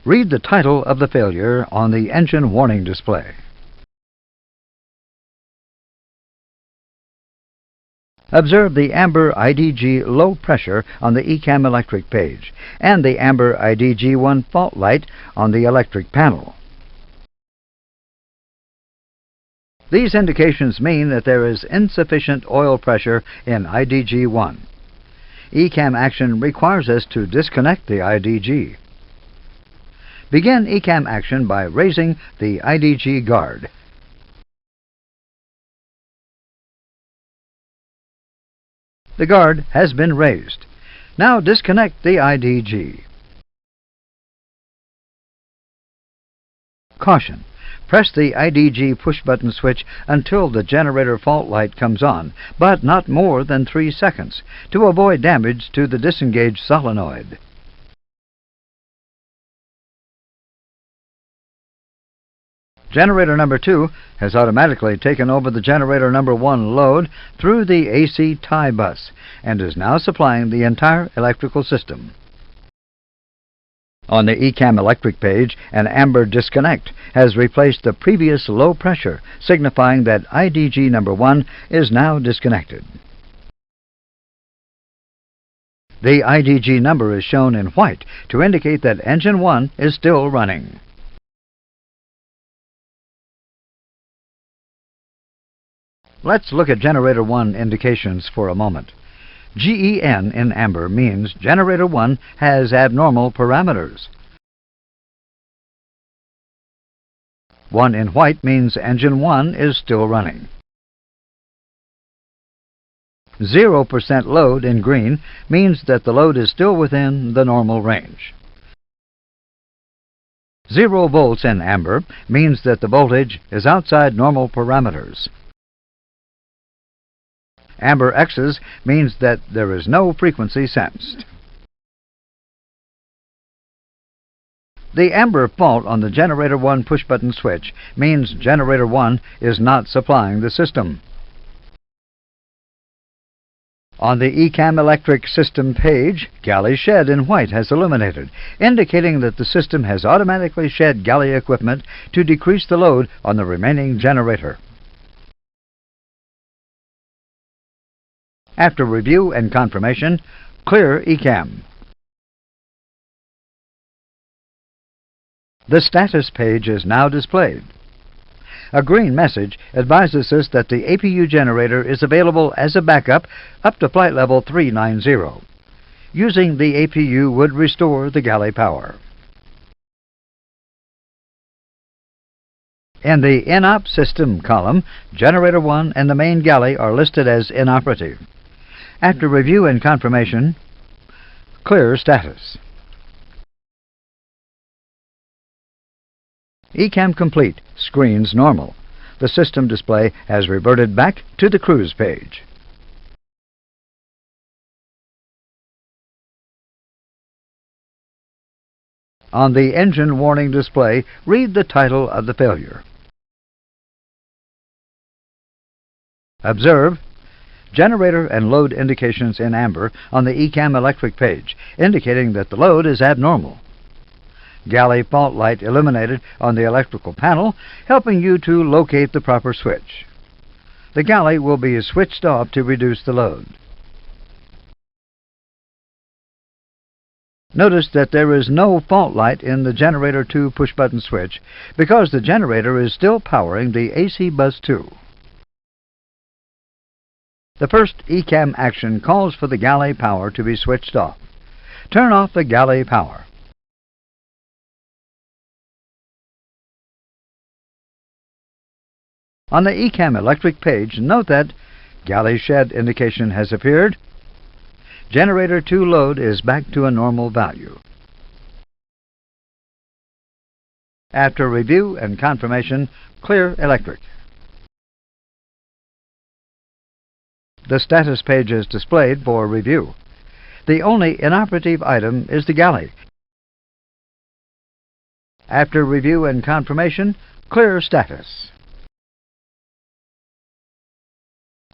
Read the title of the failure on the engine warning display. Observe the amber IDG low pressure on the ECAM electric page and the amber IDG1 fault light on the electric panel. These indications mean that there is insufficient oil pressure in IDG1. ECAM action requires us to disconnect the IDG. Begin ECAM action by raising the IDG guard. The guard has been raised. Now disconnect the IDG. Caution! Press the IDG push-button switch until the generator fault light comes on, but not more than 3 seconds, to avoid damage to the disengaged solenoid. Generator number 2 has automatically taken over the generator number 1 load through the AC tie bus and is now supplying the entire electrical system. On the ECAM electric page, an amber disconnect has replaced the previous low pressure, signifying that IDG number 1 is now disconnected. The IDG number is shown in white to indicate that engine 1 is still running. Let's look at generator 1 indications for a moment. GEN in amber means generator 1 has abnormal parameters. 1 in white means engine 1 is still running. 0% load in green means that the load is still within the normal range. 0 volts in amber means that the voltage is outside normal parameters. Amber X's means that there is no frequency sensed. The amber fault on the generator 1 push-button switch means generator 1 is not supplying the system. On the ECAM electric system page, galley shed in white has illuminated, indicating that the system has automatically shed galley equipment to decrease the load on the remaining generator. After review and confirmation, clear ECAM. The status page is now displayed. A green message advises us that the APU generator is available as a backup up to flight level 390. Using the APU would restore the galley power. In the INOP system column, generator 1 and the main galley are listed as inoperative. After review and confirmation, clear status. ECAM complete. Screens normal. The system display has reverted back to the cruise page. On the engine warning display, read the title of the failure. Observe generator and load indications in amber on the ECAM electric page, indicating that the load is abnormal. Galley fault light illuminated on the electrical panel, helping you to locate the proper switch. The galley will be switched off to reduce the load. Notice that there is no fault light in the generator 2 push-button switch because the generator is still powering the AC bus 2. The first ECAM action calls for the galley power to be switched off. Turn off the galley power. On the ECAM electric page, note that galley shed indication has appeared. Generator 2 load is back to a normal value. After review and confirmation, clear electric. The status page is displayed for review. The only inoperative item is the galley. After review and confirmation, clear status.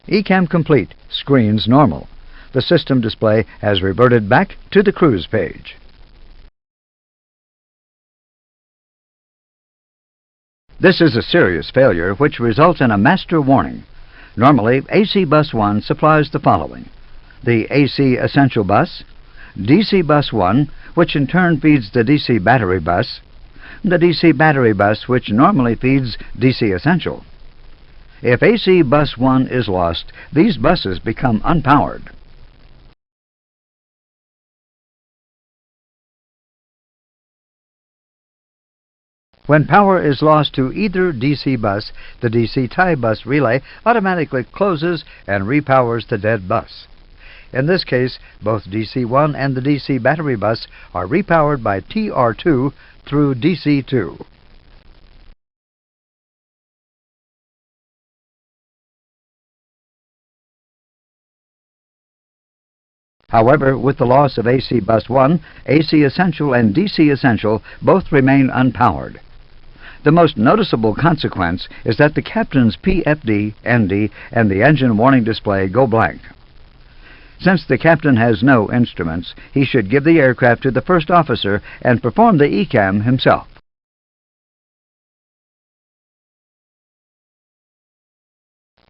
ECAM complete. Screens normal. The system display has reverted back to the cruise page. This is a serious failure which results in a master warning. Normally, AC Bus 1 supplies the following: the AC Essential Bus, DC Bus 1, which in turn feeds the DC Battery Bus, the DC Battery Bus, which normally feeds DC Essential. If AC Bus 1 is lost, these buses become unpowered. When power is lost to either DC bus, the DC tie bus relay automatically closes and repowers the dead bus. In this case, both DC1 and the DC battery bus are repowered by TR2 through DC2. However, with the loss of AC Bus 1, AC Essential and DC Essential both remain unpowered. The most noticeable consequence is that the captain's PFD, ND, and the engine warning display go blank. Since the captain has no instruments, he should give the aircraft to the first officer and perform the ECAM himself.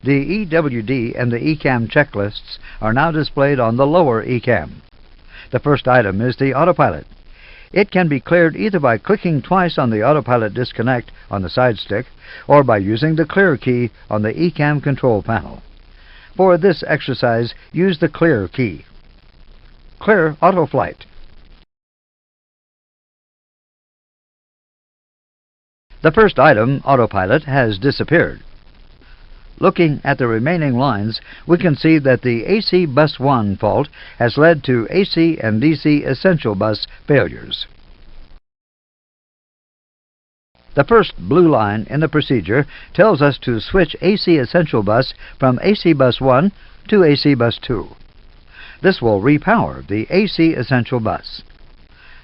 The EWD and the ECAM checklists are now displayed on the lower ECAM. The first item is the autopilot. It can be cleared either by clicking twice on the autopilot disconnect on the side stick or by using the clear key on the ECAM control panel. For this exercise, use the clear key. Clear auto flight. The first item, autopilot, has disappeared. Looking at the remaining lines, we can see that the AC Bus 1 fault has led to AC and DC Essential Bus failures. The first blue line in the procedure tells us to switch AC Essential Bus from AC Bus 1 to AC Bus 2. This will repower the AC Essential Bus.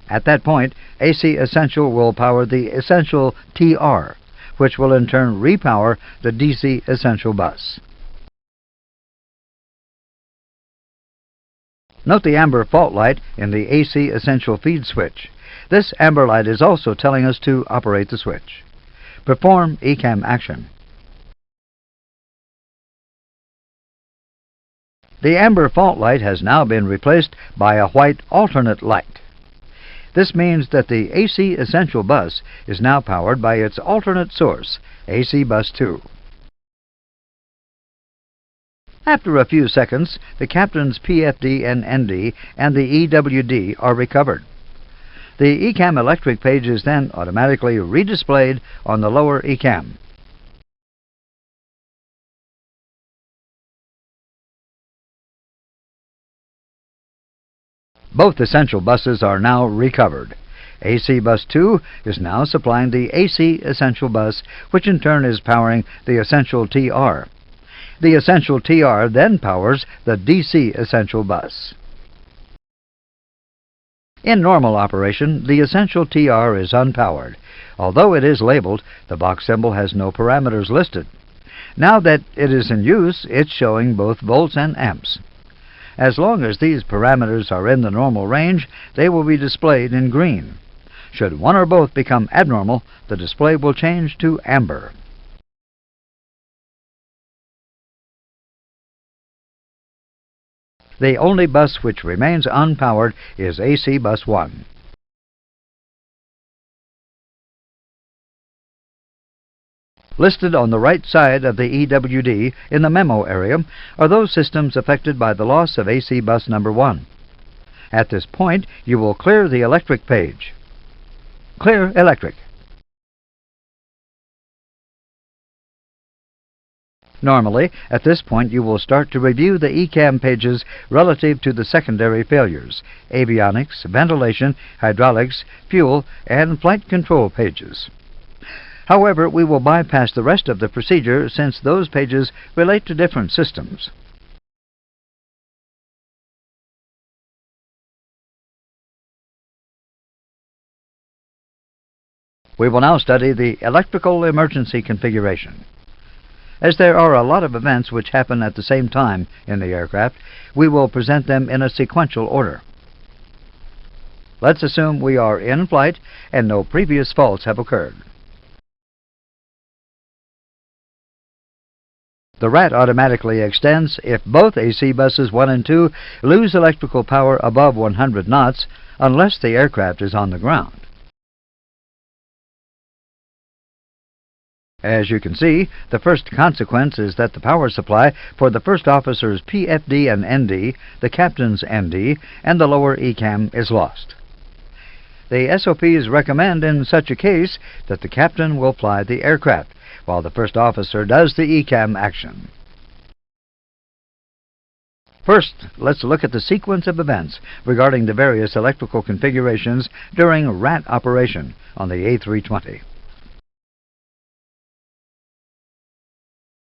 At that point, AC Essential will power the Essential TR, which will in turn repower the DC Essential Bus. Note the amber fault light in the AC Essential feed switch. This amber light is also telling us to operate the switch. Perform ECAM action. The amber fault light has now been replaced by a white alternate light. This means that the AC Essential Bus is now powered by its alternate source, AC Bus 2. After a few seconds, the captain's PFD and ND and the EWD are recovered. The ECAM electric page is then automatically redisplayed on the lower ECAM. Both essential buses are now recovered. AC Bus 2 is now supplying the AC Essential Bus, which in turn is powering the Essential TR. The Essential TR then powers the DC Essential Bus. In normal operation, the Essential TR is unpowered. Although it is labeled, the box symbol has no parameters listed. Now that it is in use, it's showing both volts and amps. As long as these parameters are in the normal range, they will be displayed in green. Should one or both become abnormal, the display will change to amber. The only bus which remains unpowered is AC Bus 1. Listed on the right side of the EWD in the memo area are those systems affected by the loss of AC Bus number 1. At this point, you will clear the electric page. Clear electric. Normally, at this point you will start to review the ECAM pages relative to the secondary failures: avionics, ventilation, hydraulics, fuel, and flight control pages. However, we will bypass the rest of the procedure since those pages relate to different systems. We will now study the electrical emergency configuration. As there are a lot of events which happen at the same time in the aircraft, we will present them in a sequential order. Let's assume we are in flight and no previous faults have occurred. The RAT automatically extends if both AC buses 1 and 2 lose electrical power above 100 knots unless the aircraft is on the ground. As you can see, the first consequence is that the power supply for the first officer's PFD and ND, the captain's ND, and the lower ECAM is lost. The SOPs recommend in such a case that the captain will fly the aircraft, while the first officer does the ECAM action. First, let's look at the sequence of events regarding the various electrical configurations during RAT operation on the A320.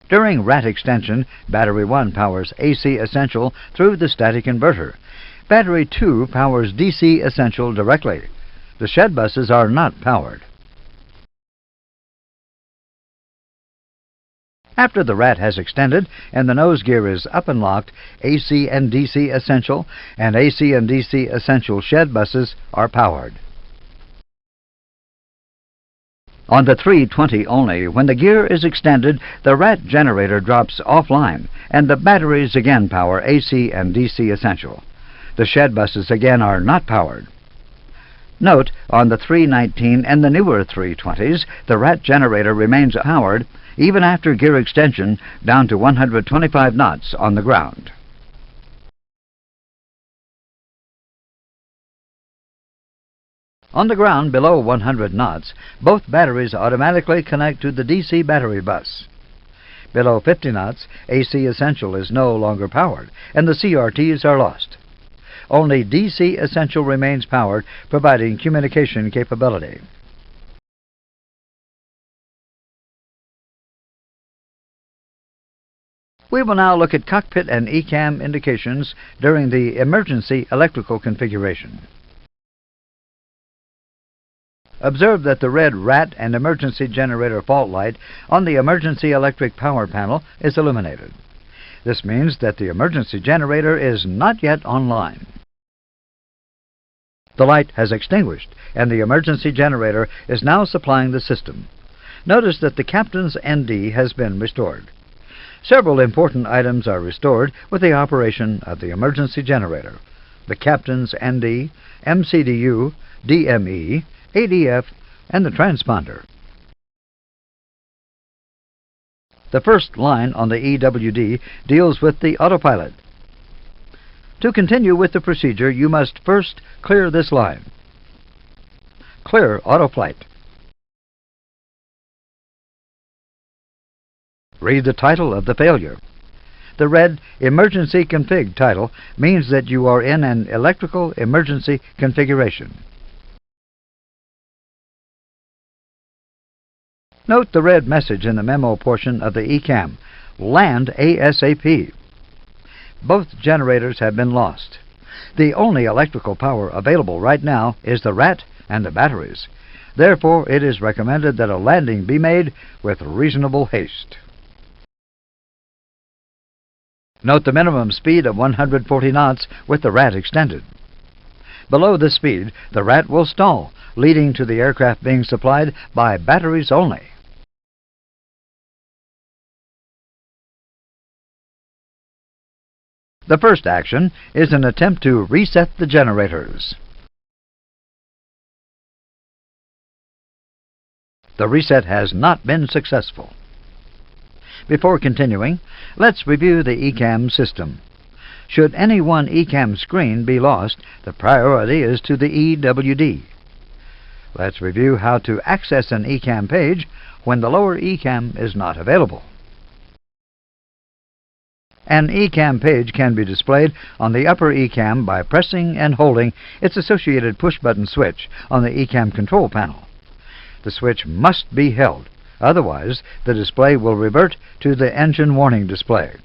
During RAT extension, Battery 1 powers AC Essential through the static inverter. Battery 2 powers DC Essential directly. The shed buses are not powered. After the RAT has extended and the nose gear is up and locked, AC and DC Essential and AC and DC Essential shed buses are powered. On the 320 only, when the gear is extended, the RAT generator drops offline, and the batteries again power AC and DC Essential. The shed buses again are not powered. Note, on the 319 and the newer 320s, the RAT generator remains powered even after gear extension down to 125 knots on the ground. On the ground below 100 knots, both batteries automatically connect to the DC battery bus. Below 50 knots, AC Essential is no longer powered, and the CRTs are lost. Only DC Essential remains powered, providing communication capability. We will now look at cockpit and ECAM indications during the emergency electrical configuration. Observe that the red RAT and emergency generator fault light on the emergency electric power panel is illuminated. This means that the emergency generator is not yet online. The light has extinguished, and the emergency generator is now supplying the system. Notice that the captain's ND has been restored. Several important items are restored with the operation of the emergency generator: the captain's ND, MCDU, DME, ADF, and the transponder. The first line on the EWD deals with the autopilot. To continue with the procedure, you must first clear this line. Clear autoflight. Read the title of the failure. The red Emergency Config title means that you are in an electrical emergency configuration. Note the red message in the memo portion of the ECAM: Land ASAP. Both generators have been lost. The only electrical power available right now is the RAT and the batteries. Therefore, it is recommended that a landing be made with reasonable haste. Note the minimum speed of 140 knots with the RAT extended. Below this speed, the RAT will stall, leading to the aircraft being supplied by batteries only. The first action is an attempt to reset the generators. The reset has not been successful. Before continuing, let's review the ECAM system. Should any one ECAM screen be lost, the priority is to the EWD. Let's review how to access an ECAM page when the lower ECAM is not available. An ECAM page can be displayed on the upper ECAM by pressing and holding its associated push-button switch on the ECAM control panel. The switch must be held, otherwise the display will revert to the engine warning display.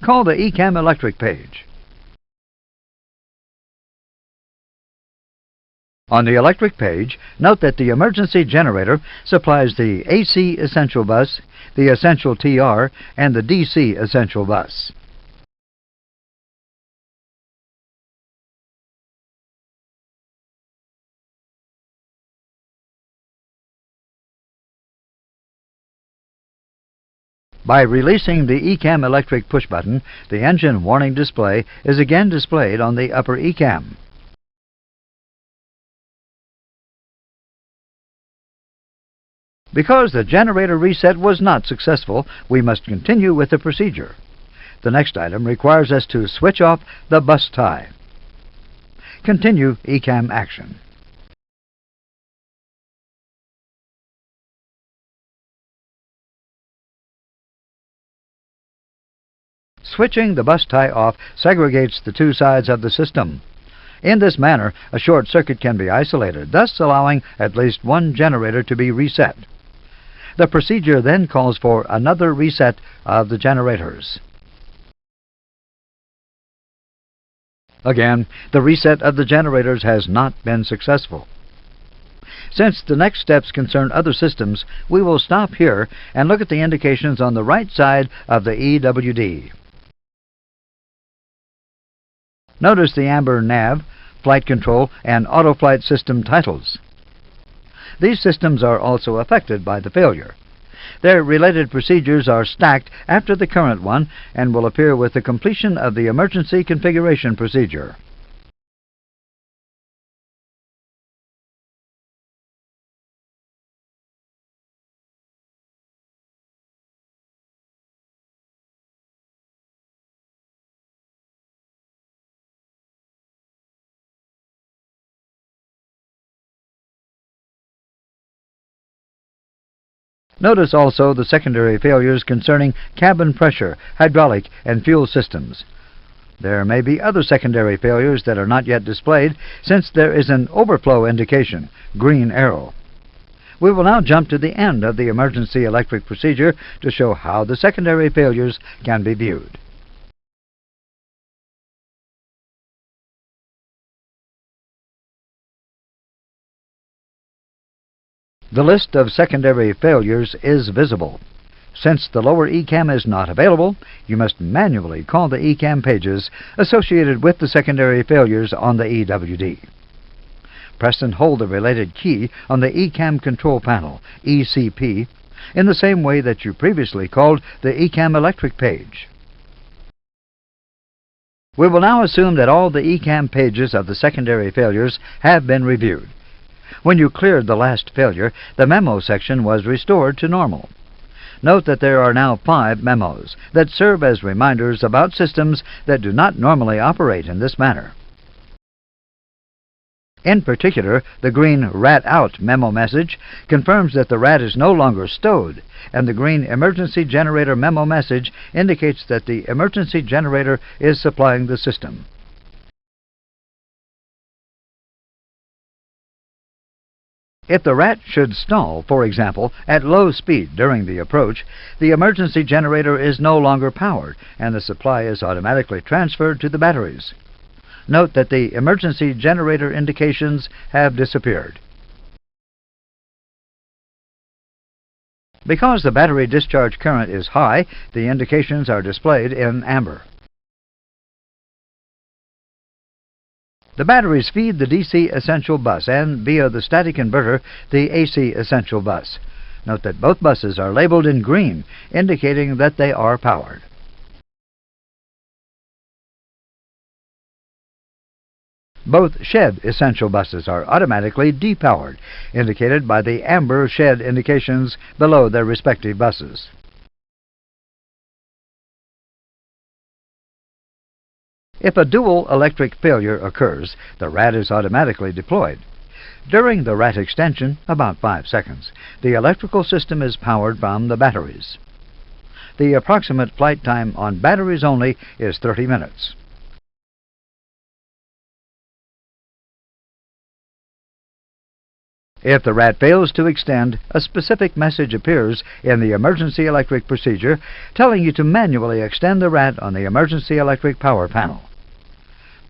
Call the ECAM electric page. On the electric page, note that the emergency generator supplies the AC Essential bus, the Essential TR, and the DC Essential bus. By releasing the ECAM electric push button, the engine warning display is again displayed on the upper ECAM. Because the generator reset was not successful, we must continue with the procedure. The next item requires us to switch off the bus tie. Continue ECAM action. Switching the bus tie off segregates the two sides of the system. In this manner, a short circuit can be isolated, thus allowing at least one generator to be reset. The procedure then calls for another reset of the generators. Again, the reset of the generators has not been successful. Since the next steps concern other systems, we will stop here and look at the indications on the right side of the EWD. Notice the amber nav, flight control, and auto-flight system titles. These systems are also affected by the failure. Their related procedures are stacked after the current one and will appear with the completion of the emergency configuration procedure. Notice also the secondary failures concerning cabin pressure, hydraulic, and fuel systems. There may be other secondary failures that are not yet displayed, since there is an overflow indication, green arrow. We will now jump to the end of the emergency electric procedure to show how the secondary failures can be viewed. The list of secondary failures is visible. Since the lower ECAM is not available, you must manually call the ECAM pages associated with the secondary failures on the EWD. Press and hold the related key on the ECAM control panel, ECP, in the same way that you previously called the ECAM electric page. We will now assume that all the ECAM pages of the secondary failures have been reviewed. When you cleared the last failure, the memo section was restored to normal. Note that there are now 5 memos that serve as reminders about systems that do not normally operate in this manner. In particular, the green "Rat Out" memo message confirms that the rat is no longer stowed, and the green emergency generator memo message indicates that the emergency generator is supplying the system. If the rat should stall, for example, at low speed during the approach, the emergency generator is no longer powered, and the supply is automatically transferred to the batteries. Note that the emergency generator indications have disappeared. Because the battery discharge current is high, the indications are displayed in amber. The batteries feed the DC essential bus and, via the static inverter, the AC essential bus. Note that both buses are labeled in green, indicating that they are powered. Both shed essential buses are automatically depowered, indicated by the amber shed indications below their respective buses. If a dual electric failure occurs, the rat is automatically deployed. During the rat extension, about 5 seconds, the electrical system is powered from the batteries. The approximate flight time on batteries only is 30 minutes. If the rat fails to extend, a specific message appears in the emergency electric procedure telling you to manually extend the rat on the emergency electric power panel.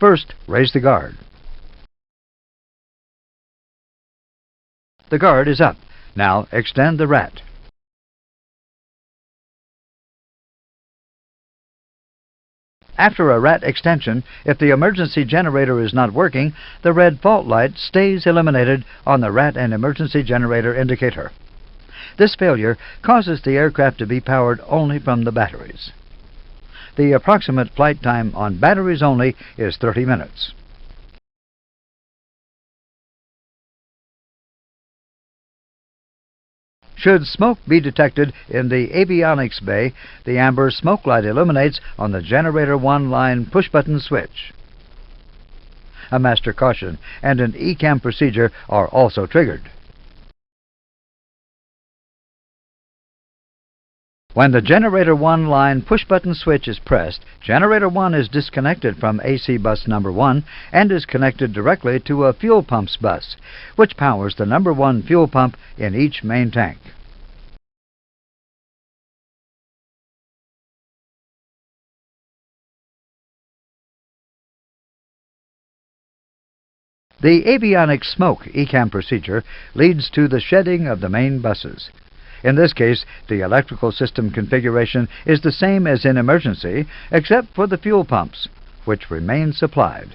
First, raise the guard. The guard is up. Now extend the rat. After a rat extension, if the emergency generator is not working, the red fault light stays illuminated on the rat and emergency generator indicator. This failure causes the aircraft to be powered only from the batteries. The approximate flight time on batteries only is 30 minutes. Should smoke be detected in the avionics bay, the amber smoke light illuminates on the Generator 1 line push-button switch. A master caution and an ECAM procedure are also triggered. When the Generator 1 line push-button switch is pressed, Generator 1 is disconnected from AC bus number 1 and is connected directly to a fuel pumps bus, which powers the number 1 fuel pump in each main tank. The avionics smoke ECAM procedure leads to the shedding of the main buses. In this case, the electrical system configuration is the same as in emergency, except for the fuel pumps, which remain supplied.